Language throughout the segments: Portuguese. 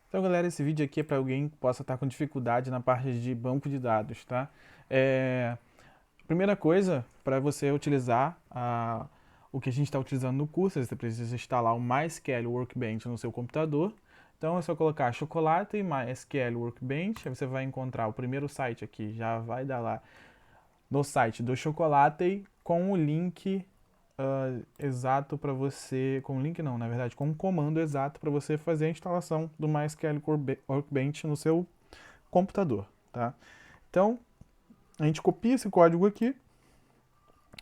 Então, galera, esse vídeo aqui é para alguém que possa estar com dificuldade na parte de banco de dados, tá? Primeira coisa, para você utilizar o que a gente está utilizando no curso, você precisa instalar o MySQL Workbench no seu computador. Então é só colocar chocolate e MySQL Workbench, aí você vai encontrar o primeiro site aqui, já vai dar lá no site do Chocolate com o link exato para você, com o link não, na verdade, com um comando exato para você fazer a instalação do MySQL Workbench no seu computador, tá? Então, a gente copia esse código aqui,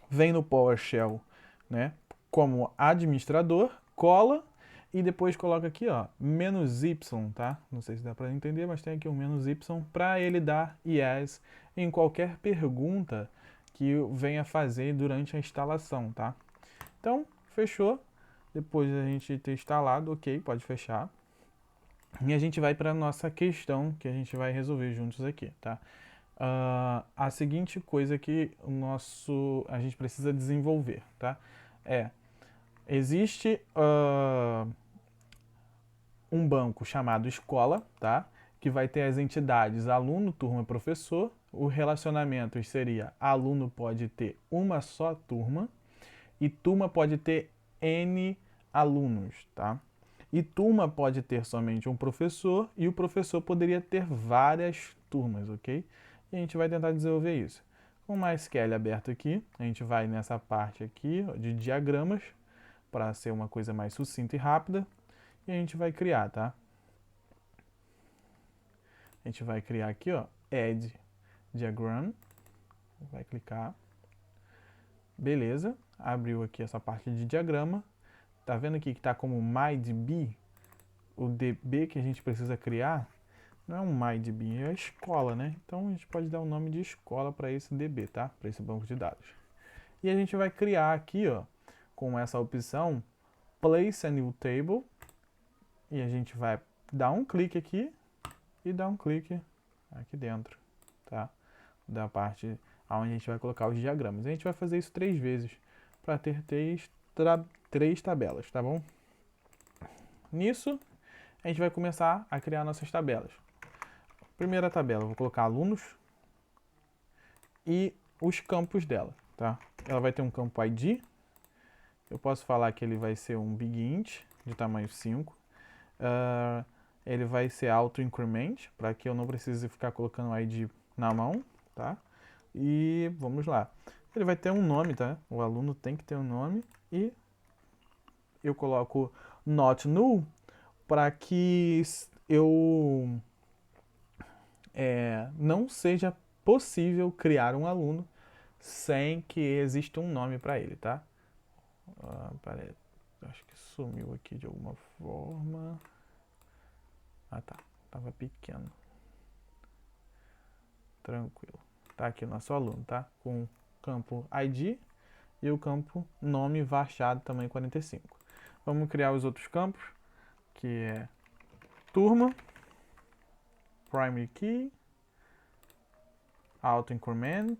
vem no PowerShell, né, como administrador, cola e depois coloca aqui, ó, "-y", tá? Não sei se dá para entender, mas tem aqui um "-y" para ele dar yes em qualquer pergunta que venha fazer durante a instalação, tá? Então, fechou. Depois da gente ter instalado, ok, pode fechar. E a gente vai para a nossa questão que a gente vai resolver juntos aqui, tá? A seguinte coisa que a gente precisa desenvolver, tá? Existe um banco chamado escola, tá? Que vai ter as entidades aluno, turma e professor. O relacionamento seria aluno pode ter uma só turma e turma pode ter N alunos, tá? E turma pode ter somente um professor e o professor poderia ter várias turmas, ok? E a gente vai tentar desenvolver isso. Com o MySQL aberto aqui, a gente vai nessa parte aqui de diagramas para ser uma coisa mais sucinta e rápida e a gente vai criar, tá? A gente vai criar aqui, ó, Add Diagram, vai clicar, beleza, abriu aqui essa parte de diagrama. Tá vendo aqui que está como MyDB? O DB que a gente precisa criar não é um MyDB, é a escola, né? Então a gente pode dar o nome de escola para esse DB, tá? Para esse banco de dados. E a gente vai criar aqui, ó, com essa opção Place a New Table. E a gente vai dar um clique aqui e dar um clique aqui dentro, tá? Da parte onde a gente vai colocar os diagramas. A gente vai fazer isso 3 vezes para ter 3 tabelas, tá bom? Nisso, a gente vai começar a criar nossas tabelas. Primeira tabela, eu vou colocar alunos e os campos dela, tá? Ela vai ter um campo ID. Eu posso falar que ele vai ser um big int de tamanho 5. Ele vai ser auto increment, para que eu não precise ficar colocando o ID na mão, tá? E vamos lá. Ele vai ter um nome, tá? O aluno tem que ter um nome e eu coloco not null para que eu não seja possível criar um aluno sem que exista um nome para ele, tá? Peraí, acho que sumiu aqui de alguma forma. Ah, tá. Tava pequeno. Tranquilo. Tá aqui o nosso aluno, tá? Com o campo ID e o campo nome varchado tamanho 45. Vamos criar os outros campos, que é turma, primary key, auto increment.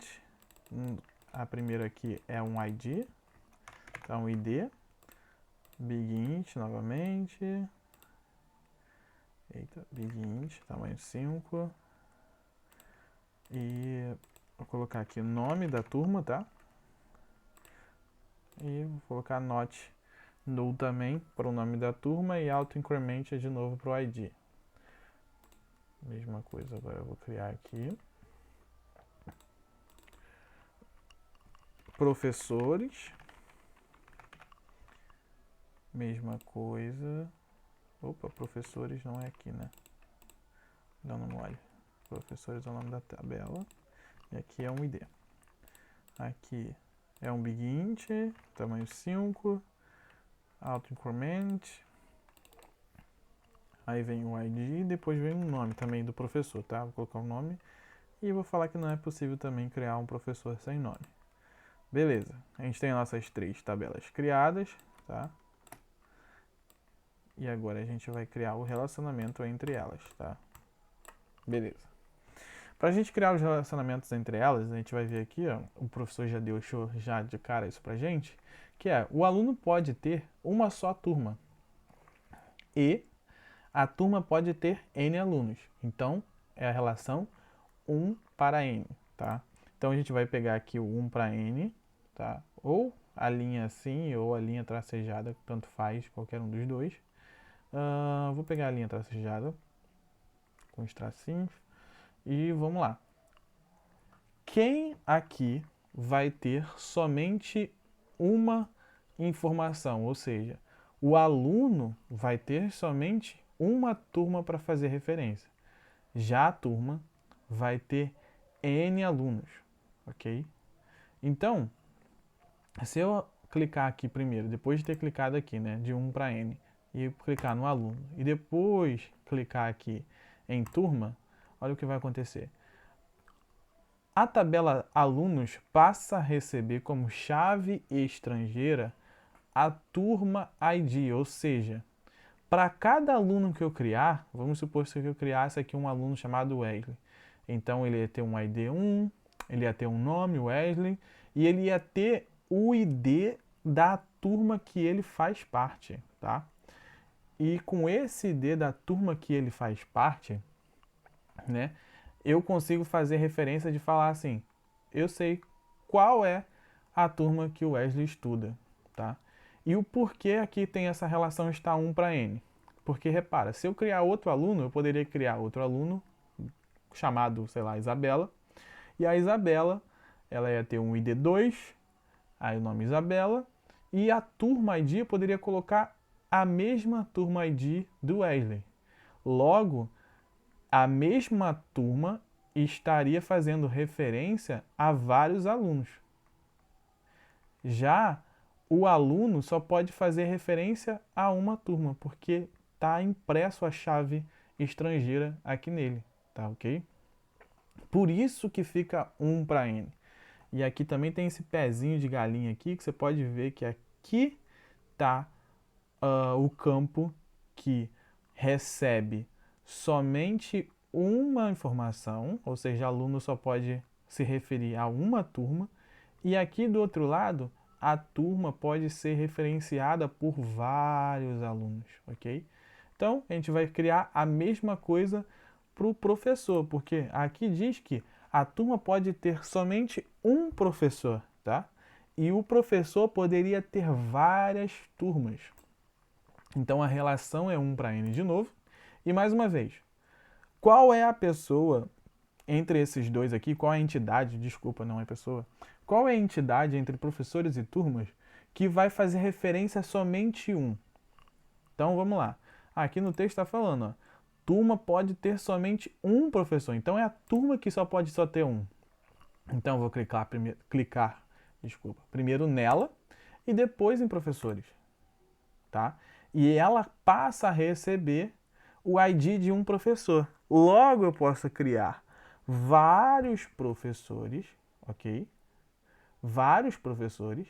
A primeira aqui é um ID, então ID, big int novamente. Eita, big int, tamanho 5. E vou colocar aqui o nome da turma, tá? E vou colocar not null também para o nome da turma e auto increment de novo para o ID. Mesma coisa, agora eu vou criar aqui. Professores. Mesma coisa. Opa, professores não é aqui, né? Dando mole. Professores é o nome da tabela. E aqui é um ID. Aqui é um big int, tamanho 5. Auto increment. Aí vem o ID e depois vem um nome também do professor, tá? Vou colocar o nome e vou falar que não é possível também criar um professor sem nome. Beleza, a gente tem nossas 3 tabelas criadas, tá? E agora a gente vai criar o relacionamento entre elas, tá? Beleza. Para a gente criar os relacionamentos entre elas, a gente vai ver aqui, ó, o professor já deixou já de cara isso pra gente, que é o aluno pode ter uma só turma e a turma pode ter N alunos. Então, é a relação 1 para N, tá? Então, a gente vai pegar aqui o 1 para N, tá? Ou a linha assim, ou a linha tracejada, tanto faz, qualquer um dos dois. Vou pegar a linha tracejada, com os tracinhos, e vamos lá. Quem aqui vai ter somente uma informação, ou seja, o aluno vai ter somente uma turma para fazer referência. Já a turma vai ter N alunos, ok? Então, se eu clicar aqui primeiro, depois de ter clicado aqui, né, de 1 para N, e clicar no aluno, e depois clicar aqui em turma, olha o que vai acontecer. A tabela alunos passa a receber como chave estrangeira a turma ID, ou seja, para cada aluno que eu criar, vamos supor que eu criasse aqui um aluno chamado Wesley. Então ele ia ter um ID 1, ele ia ter um nome, Wesley, e ele ia ter o ID da turma que ele faz parte, tá? E com esse ID da turma que ele faz parte, né, eu consigo fazer referência de falar assim, eu sei qual é a turma que o Wesley estuda, tá? E o porquê aqui tem essa relação está 1 para N. Porque, repara, se eu criar outro aluno, eu poderia criar outro aluno chamado, sei lá, Isabela. E a Isabela, ela ia ter um ID2, aí o nome Isabela. E a turma ID eu poderia colocar a mesma turma ID do Wesley. Logo, a mesma turma estaria fazendo referência a vários alunos. Já o aluno só pode fazer referência a uma turma, porque está impresso a chave estrangeira aqui nele, tá ok? Por isso que fica 1 para N. E aqui também tem esse pezinho de galinha aqui, que você pode ver que aqui está o campo que recebe somente uma informação, ou seja, aluno só pode se referir a uma turma, e aqui do outro lado, a turma pode ser referenciada por vários alunos, ok? Então, a gente vai criar a mesma coisa para o professor, porque aqui diz que a turma pode ter somente um professor, tá? E o professor poderia ter várias turmas. Então, a relação é 1 para N de novo. E mais uma vez, qual é a pessoa entre esses dois aqui, qual é a entidade, desculpa, não é pessoa, qual é a entidade entre professores e turmas que vai fazer referência a somente um? Então vamos lá. Aqui no texto está falando, ó, turma pode ter somente um professor. Então é a turma que só pode ter um. Então eu vou primeiro nela e depois em professores, tá? E ela passa a receber o ID de um professor. Logo eu posso criar vários professores, ok? Vários professores,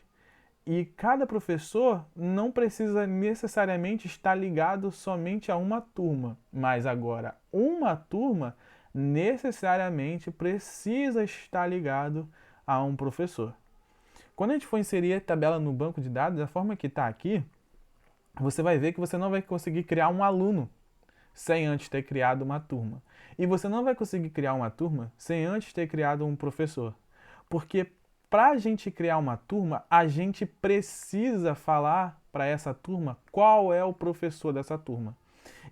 e cada professor não precisa necessariamente estar ligado somente a uma turma, mas agora uma turma necessariamente precisa estar ligado a um professor. Quando a gente for inserir a tabela no banco de dados, da forma que está aqui, você vai ver que você não vai conseguir criar um aluno sem antes ter criado uma turma. E você não vai conseguir criar uma turma sem antes ter criado um professor. Porque para a gente criar uma turma, a gente precisa falar para essa turma qual é o professor dessa turma.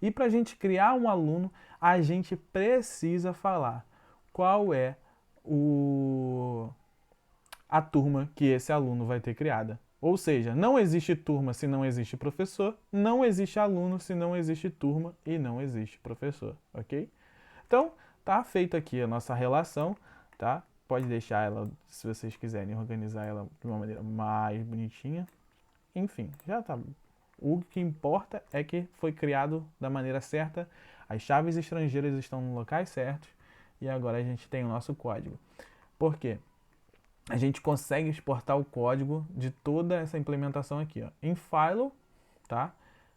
E para a gente criar um aluno, a gente precisa falar qual é a turma que esse aluno vai ter criada. Ou seja, não existe turma se não existe professor, não existe aluno se não existe turma e não existe professor, ok? Então, tá feita aqui a nossa relação, tá? Pode deixar ela, se vocês quiserem, organizar ela de uma maneira mais bonitinha. Enfim, já tá. O que importa é que foi criado da maneira certa, as chaves estrangeiras estão nos locais certos e agora a gente tem o nosso código. Por quê? A gente consegue exportar o código de toda essa implementação aqui, ó. Em File, tá?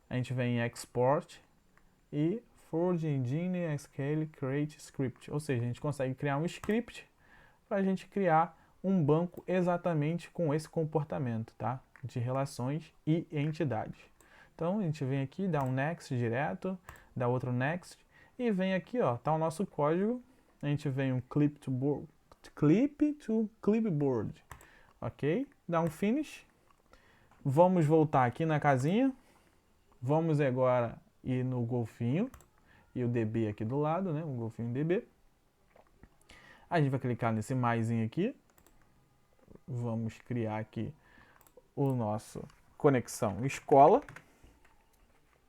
A gente vem em Export e Forge Engine SQL Create Script. Ou seja, a gente consegue criar um script para a gente criar um banco exatamente com esse comportamento, tá? De relações e entidades. Então, a gente vem aqui, dá um Next direto, dá outro next e vem aqui, ó, tá o nosso código. A gente vem um clip to clipboard, ok? Dá um finish. Vamos voltar aqui na casinha. Vamos agora ir no golfinho e o DB aqui do lado, né? O golfinho DB. A gente vai clicar nesse maisinho aqui. Vamos criar aqui o nosso conexão escola.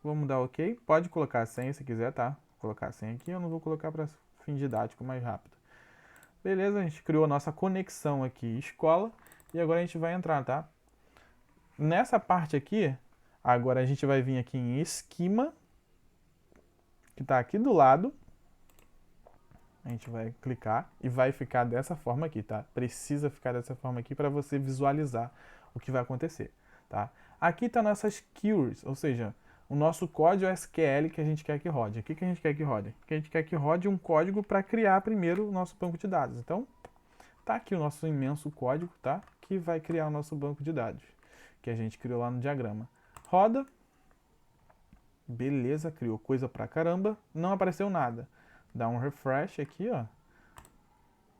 Vamos dar OK. Pode colocar a senha se quiser, tá? Vou colocar a senha aqui, eu não vou colocar para fim didático mais rápido. Beleza, a gente criou a nossa conexão aqui escola e agora a gente vai entrar, tá? Nessa parte aqui, agora a gente vai vir aqui em esquema, que está aqui do lado. A gente vai clicar e vai ficar dessa forma aqui, tá? Precisa ficar dessa forma aqui para você visualizar o que vai acontecer, tá? Aqui está nossas keywords, ou seja, o nosso código SQL que a gente quer que rode. O que a gente quer que rode? A gente quer que rode um código para criar primeiro o nosso banco de dados. Então, tá aqui o nosso imenso código, tá? Que vai criar o nosso banco de dados, que a gente criou lá no diagrama. Roda. Beleza, criou coisa pra caramba. Não apareceu nada. Dá um refresh aqui, ó.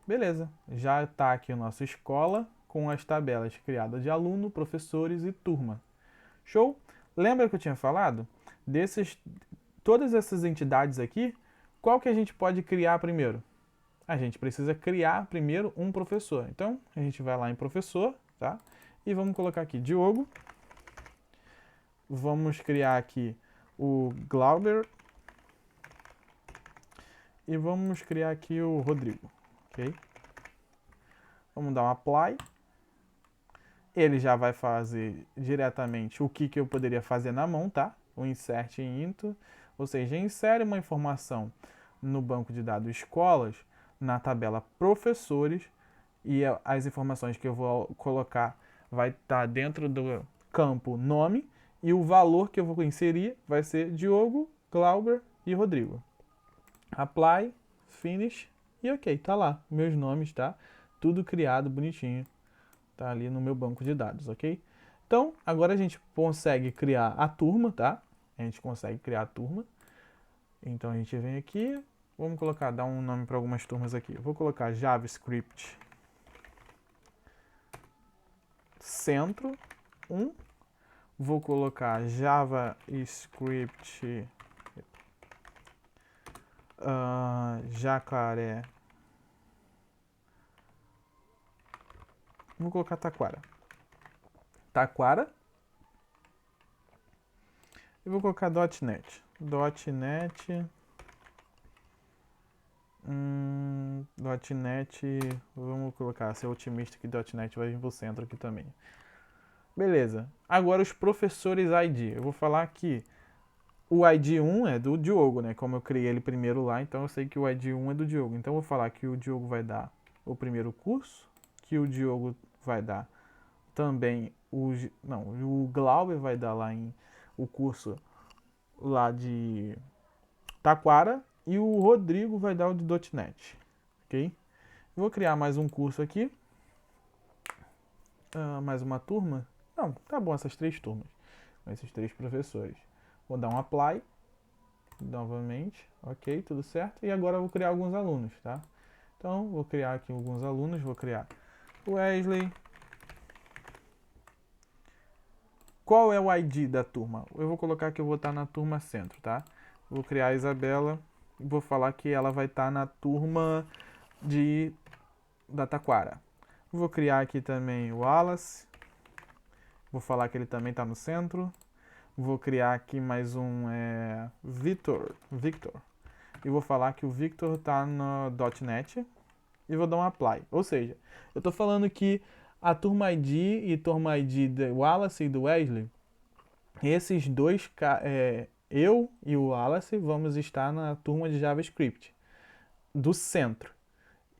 Beleza, já tá aqui a nossa escola com as tabelas criadas de aluno, professores e turma. Show? Lembra que eu tinha falado? Todas essas entidades aqui, qual que a gente pode criar primeiro? A gente precisa criar primeiro um professor. Então, a gente vai lá em professor, tá? E vamos colocar aqui Diogo. Vamos criar aqui o Glauber. E vamos criar aqui o Rodrigo, ok? Vamos dar um apply. Ele já vai fazer diretamente o que eu poderia fazer na mão, tá? O insert into, ou seja, insere uma informação no banco de dados escolas, na tabela professores, e as informações que eu vou colocar vai estar dentro do campo nome, e o valor que eu vou inserir vai ser Diogo, Glauber e Rodrigo. Apply, finish e ok, tá lá, meus nomes, tá? Tudo criado bonitinho, tá ali no meu banco de dados, ok? Então, agora a gente consegue criar a turma, tá? A gente consegue criar a turma. Então a gente vem aqui, vamos colocar, dar um nome para algumas turmas aqui. Eu vou colocar JavaScript Centro 1. Vou colocar JavaScript Jacaré. Vou colocar Taquara. Taquara. E vou colocar .NET. .NET. .NET. Vamos colocar, ser otimista que .NET vai vir pro centro aqui também. Beleza. Agora os professores ID. Eu vou falar que o ID 1 é do Diogo, né? Como eu criei ele primeiro lá, então eu sei que o ID 1 é do Diogo. Então eu vou falar que o Diogo vai dar o primeiro curso, que o Diogo vai dar também o Glauber vai dar lá o curso lá de Taquara e o Rodrigo vai dar o de .NET, ok? Vou criar mais um curso aqui, mais uma turma. Não, tá bom, essas 3 turmas, com esses 3 professores. Vou dar um apply, novamente, ok, tudo certo. E agora eu vou criar alguns alunos, tá? Então, vou criar aqui alguns alunos, vou criar o Wesley. Qual é o ID da turma? Eu vou colocar que eu vou estar na turma centro, tá? Vou criar a Isabela e vou falar que ela vai estar na turma da Taquara. Vou criar aqui também o Wallace. Vou falar que ele também está no centro. Vou criar aqui mais um Victor. E vou falar que o Victor está no .NET. E vou dar um apply. Ou seja, eu estou falando que a turma ID e turma ID do Wallace e do Wesley, esses dois, eu e o Wallace, vamos estar na turma de JavaScript do centro.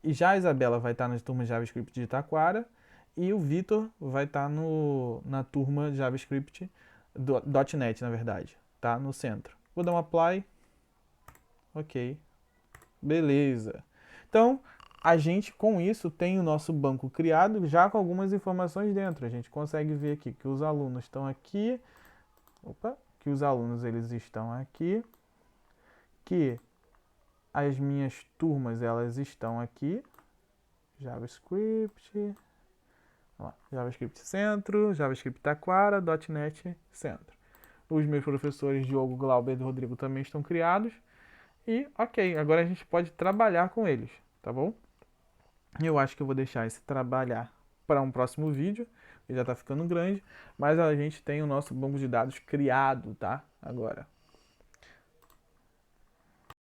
E já a Isabela vai estar na turma de JavaScript de Taquara e o Vitor vai estar na turma de JavaScript do .NET, na verdade, tá? No centro. Vou dar um apply. Ok. Beleza. Então, a gente, com isso, tem o nosso banco criado já com algumas informações dentro. A gente consegue ver aqui que os alunos estão aqui. Que os alunos eles estão aqui. que as minhas turmas, elas estão aqui. JavaScript, ó, JavaScript Centro, JavaScript Taquara, .NET Centro. Os meus professores Diogo, Glauber e Rodrigo também estão criados. E ok, agora a gente pode trabalhar com eles, tá bom? Eu acho que eu vou deixar esse trabalhar para um próximo vídeo, ele já está ficando grande, mas a gente tem o nosso banco de dados criado, tá? Agora.